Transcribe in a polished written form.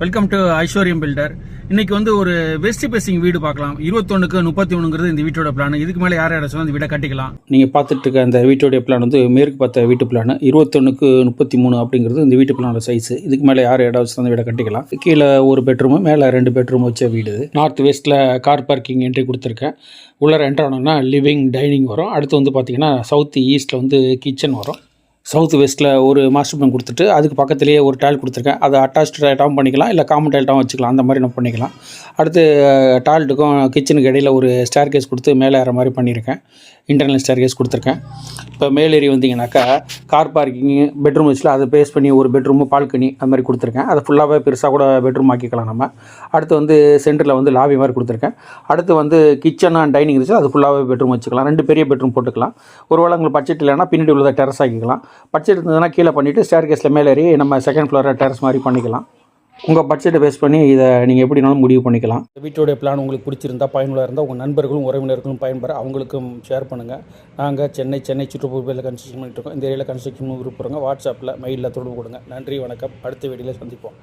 Welcome to ஐஸ்வர்யம் filter. இன்னைக்கு வந்து ஒரு வெஸ்ட் பேசிங் வீடு பார்க்கலாம். 21க்கு 33ங்கிறது இந்த வீட்டோட பிளான். இதுக்கு மேலே யார் யாரும் இந்த வீடை கட்டிக்கலாம். நீங்கள் பார்த்துட்டு இருக்க அந்த வீட்டோடைய பிளான் வந்து மேற்கு பார்த்த வீட்டு பிளான். 21க்கு 33 அப்படிங்கிறது இந்த வீட்டு பிளானோட சைஸ். இதுக்கு மேலே யார் இடம் வச்சு அந்த வீடை கட்டிக்கலாம். கீழே ஒரு பெட்ரூமு, மேலே 2 பெட்ரூம் வச்ச வீடு. நார்த் வெஸ்ட்டில் கார் பார்க்கிங் என்ட்ரி கொடுத்துருக்கேன். உள்ளே என்ட்ரு ஆனோம்னா லிவிங், டைனிங் வரும். அடுத்து வந்து பார்த்தீங்கன்னா சவுத் ஈஸ்ட்டில் வந்து கிச்சன் வரும். சவுத் வெஸ்ட்டில் ஒரு மாஸ்டர் பெட்ரூம் கொடுத்துட்டு அதுக்கு பக்கத்துலேயே ஒரு டைல் கொடுத்துருக்கேன். அதை அட்டாச்டு டைல்ட்டாகவும் பண்ணிக்கலாம், இல்லை காமன் டைல்ட்டாகவும் வச்சுக்கலாம். அந்த மாதிரி நம்ம பண்ணிக்கலாம். அடுத்து டாய்லெட்டுக்கும் கிச்சனுக்கு இடையில் ஒரு ஸ்டேர் கேஸ் கொடுத்து மேலே ஏற மாதிரி பண்ணியிருக்கேன். இன்டர்னல் ஸ்டேர் கேஸ் கொடுத்துருக்கேன். இப்போ மேலேறி வந்தீங்கன்னாக்கா கார் பார்க்கிங்கு, பெட்ரூம் வச்சுல அதை பேஸ் பண்ணி ஒரு பெட்ரூமு, பால்கனி அது மாதிரி கொடுத்துருக்கேன். அதை ஃபுல்லாகவே பெருசாக கூட பெட்ரூம் ஆக்கிக்கலாம் நம்ம. அடுத்து வந்து சென்டரில் வந்து லாபி மாதிரி கொடுத்துருக்கேன். அடுத்து வந்து கிச்சன் அண்ட் டைனிங் இருந்துச்சு, அது ஃபுல்லாகவே பெட்ரூம் வச்சுக்கலாம். 2 பெரிய பெட்ரூம் போட்டுக்கலாம். ஒருவேளை உங்களுக்கு பட்ஜெட் இல்லைன்னா பின்னாடி உள்ளதை டெரஸ் ஆக்கிக்கலாம். பட்ஜெட் இருந்ததுன்னா கீழே பண்ணிவிட்டு ஸ்டேர் கேஸில் மேலேறி நம்ம செகண்ட் ஃப்ளோரில் டெரஸ் மாதிரி பண்ணிக்கலாம். உங்கள் பட்ஜெட்டை பேஸ் பண்ணி இதை நீங்கள் எப்படினாலும் முடிவு பண்ணிக்கலாம். வீட்டோடைய பிளான் உங்களுக்கு பிடிச்சிருந்தா, பயனுள்ள இருந்தால் உங்கள் நண்பர்களும் உறவினர்களும் பயன்பெற அவங்களுக்கும் ஷேர் பண்ணுங்கள். நாங்கள் சென்னை சுற்றுப்புறத்தில் கன்ஸ்ட்ரக்ஷன் பண்ணிட்டு இருக்கோம். இந்த ஏரியாவில் கன்ஸ்ட்ரக்ஷன் விருப்பங்க வாட்ஸ்அப்பில் மெயிலில் தொடர்பு கொடுங்க. நன்றி, வணக்கம். அடுத்த வீடியோவில் சந்திப்போம்.